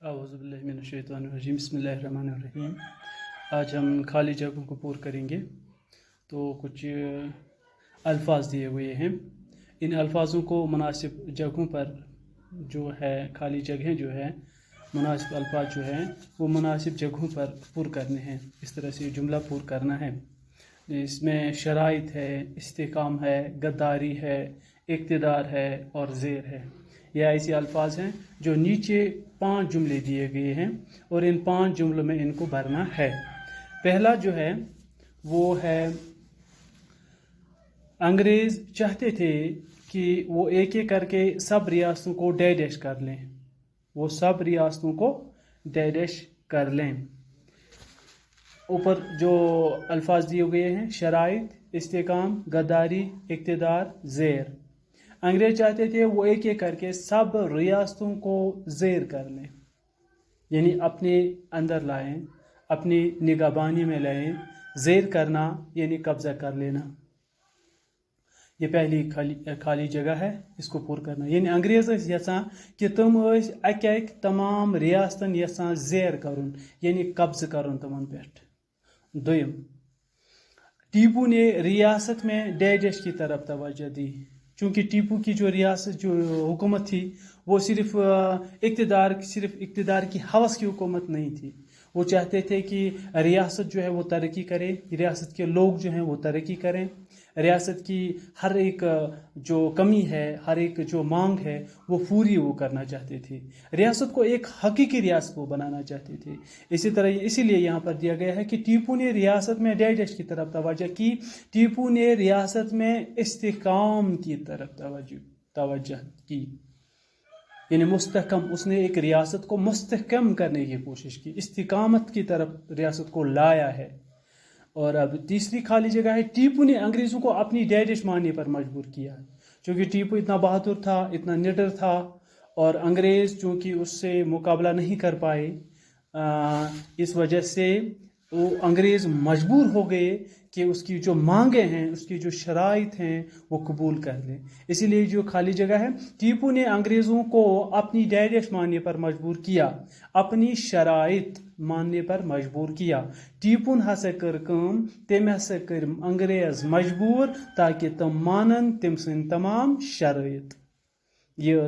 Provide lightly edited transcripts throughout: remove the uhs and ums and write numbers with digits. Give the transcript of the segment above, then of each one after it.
औज़ुबिल्लाहि मिनश्शैतानिर्रजीम बिस्मिल्लाहिर्रहमानिर्रहीम। आज हम खाली जगहों को पूर करेंगे। तो कुछ अल्फाज दिए हुए हैं, इन अल्फाजों को मुनासिब जगहों पर जो है खाली जगहें जो है मुनासिब अल्फाज जो हैं वो मुनासिब जगहों पर पूर करने हैं। इस तरह से जुमला पूर करना है। इसमें शराइत है, इस्तिकाम है, गद्दारी है, इक़्तिदार है और ज़ेर है। ये ऐसे अल्फाज हैं जो नीचे 5 जुमले दिए गए हैं और इन 5 जुमलों में इनको भरना है। पहला जो है वो है, अंग्रेज़ चाहते थे कि वो एक एक करके सब रियासतों को डैश कर लें, वो सब रियासतों को डैश कर लें। ऊपर जो अल्फाज दिए गए हैं शराइत, इस्तिकाम, गद्दारी, इक़्तिदार, ज़ेर। अंग्रेज चाहते थे वो एक एक करके सब रियासतों को ज़ेर कर लें, यानी अपने अंदर लाएं, अपनी निगहबानी में लाएं। ज़ेर करना यानी कब्ज़ा कर लेना। ये पहली खाली जगह है, इसको पूर करना। यानी अंग्रेज यसान कि तुम अक तमाम रियासतन यसान ज़ेर करुन, यानी कब्ज़ करुन तमन पेट। दोयम, टीपू ने रियासत में डैश की तरफ तवज्जो दी, चूँकि टीपू की जो रियासत जो हुकूमत थी वो सिर्फ इक़्तिदार की हवस की हुकूमत नहीं थी। वो चाहते थे कि रियासत जो है वो तरक्की करे, रियासत के लोग जो हैं वो तरक्की करें, रियासत की हर एक जो कमी है, हर एक जो मांग है वो पूरी वो करना चाहते थे। रियासत को एक हकीकी रियासत वो बनाना चाहते थे। इसी तरह इसीलिए यहाँ पर दिया गया है कि टीपू ने रियासत में डैश की तरफ तवज्जो की। टीपू ने रियासत में इस्तिकाम की तरफ तवज्जो की, यानी मुस्तहकम, उसने एक रियासत को मुस्तहकम करने की कोशिश की, इस्तिकामत की तरफ रियासत को लाया है। और अब तीसरी खाली जगह है, टीपू ने अंग्रेज़ों को अपनी डैश मानने पर मजबूर किया, क्योंकि टीपू इतना बहादुर था, इतना निडर था, और अंग्रेज़ चूँकि उससे मुकाबला नहीं कर पाए, इस वजह से वो अंग्रेज़ मजबूर हो गए कि उसकी जो मांगे हैं, उसकी जो शराइत हैं वो कबूल कर लें। इसीलिए जो खाली जगह है, टीपू ने अंग्रेज़ों को अपनी डैश मानने पर मजबूर किया, अपनी शराइत मानने पर मजबूर किया। टीपून हसा कर काम, तम हसा कर अंग्रेज़ मजबूर ताकि तम मानन तम सं तमाम शराइत। ये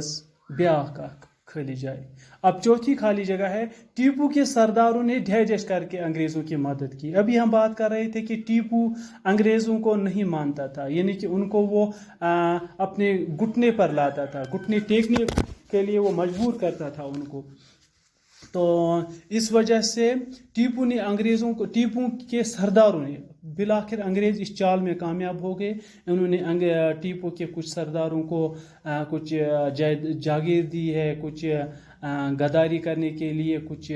ब्याह खाली जाए। अब चौथी खाली जगह है, टीपू के सरदारों ने डैश करके अंग्रेज़ों की मदद की। अभी हम बात कर रहे थे कि टीपू अंग्रेज़ों को नहीं मानता था, यानी कि उनको वो अपने घुटने पर लाता था, घुटने टेकने के लिए वो मजबूर करता था उनको। तो इस वजह से टीपू के सरदारों ने बिलाखिर अंग्रेज़ इस चाल में कामयाब हो गए। उन्होंने टीपू के कुछ सरदारों को कुछ जागीर दी है, कुछ गद्दारी करने के लिए कुछ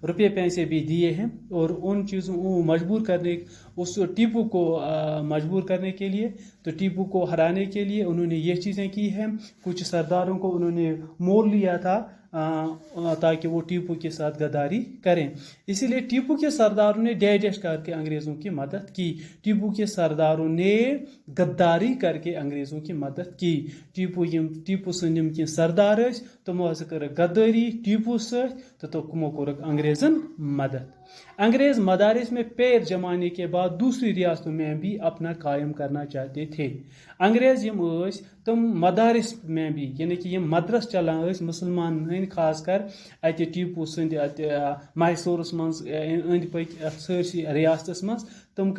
रुपये पैसे भी दिए हैं, और उन चीज़ों को मजबूर करने, उस टीपू को मजबूर करने के लिए, तो टीपू को हराने के लिए उन्होंने ये चीज़ें की हैं। कुछ सरदारों को उन्होंने मोल लिया था ताकि वो टीपू के साथ गद्दारी करें। इसीलिए टीपू के सरदारों ने डैश करके अंग्रेज़ों की मदद की। टीपू के सरदारों ने गद्दारी करके अंग्रेज़ों की मदद की। टीपू सम कि सरदार तमो कर गद्दारी टीपू तो तमो कोर अंग्रेज़न मदद। अंग्रेज़ मदारिस में पैर जमाने के बाद दूसरी रियासतों में भी अपना कायम करना चाहते थे। अंग्रेज़ तुम मदारिस में भी, यानी कि मदरस चलान मुसलमान खासकर अत टीपू सद मैसूरस मज अंद पक सरसी रियासत मज तुम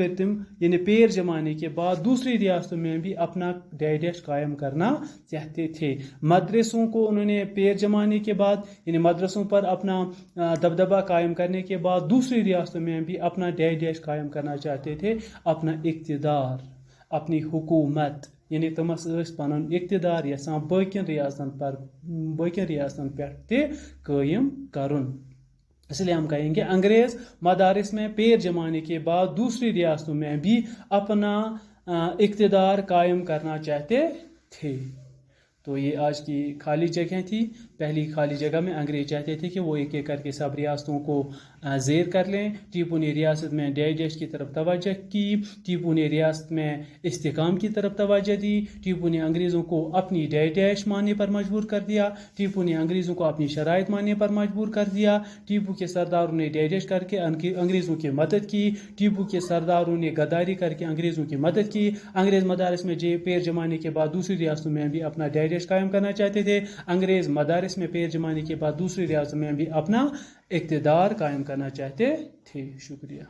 यानी पैर जमाने के बाद दूसरी रियासतों में भी अपना डैश कायम करना चाहते थे। मदरसों को उन्होंने पैर जमाने के बाद, यानी मदरसों पर अपना दबदबा कायम करने के बाद दूसरी रियासतों में भी अपना डैश कायम करना चाहते थे, अपना इक़्तिदार, अपनी हुकूमत, यानी तमस पन इक़्तिदार यसान बाकियन रियासतन पे कायम करुन। इसलिए हम कहेंगे अंग्रेज़ मदारिस में पैर जमाने के बाद दूसरी रियासतों में भी अपना इक़्तिदार कायम करना चाहते थे। तो ये आज की खाली जगह थी। پہلی خالی جگہ میں انگریز چاہتے تھے کہ وہ ایک ایک کر کے سب ریاستوں کو زیر کر لیں. ٹیپو نے ریاست میں ڈیش ڈیش کی طرف توجہ کی. ٹیپو نے ریاست میں استحکام کی طرف توجہ دی. ٹیپو نے انگریزوں کو اپنی ڈیش ڈیش ماننے پر مجبور کر دیا. ٹیپو نے انگریزوں کو اپنی شرائط ماننے پر مجبور کر دیا. ٹیپو کے سرداروں نے ڈیش ڈیش کر کے انگریزوں کی مدد کی. ٹیپو کے سرداروں نے غداری کر کے انگریزوں کی مدد کی. انگریز مدارس میں پیر جمانے کے بعد دوسری ریاستوں میں بھی اپنا ڈیش ڈیش قائم کرنا چاہتے تھے. انگریز مدارس میں پیر جمانے کے بعد دوسری ریاستوں میں بھی اپنا اقتدار قائم کرنا چاہتے تھے. شکریہ.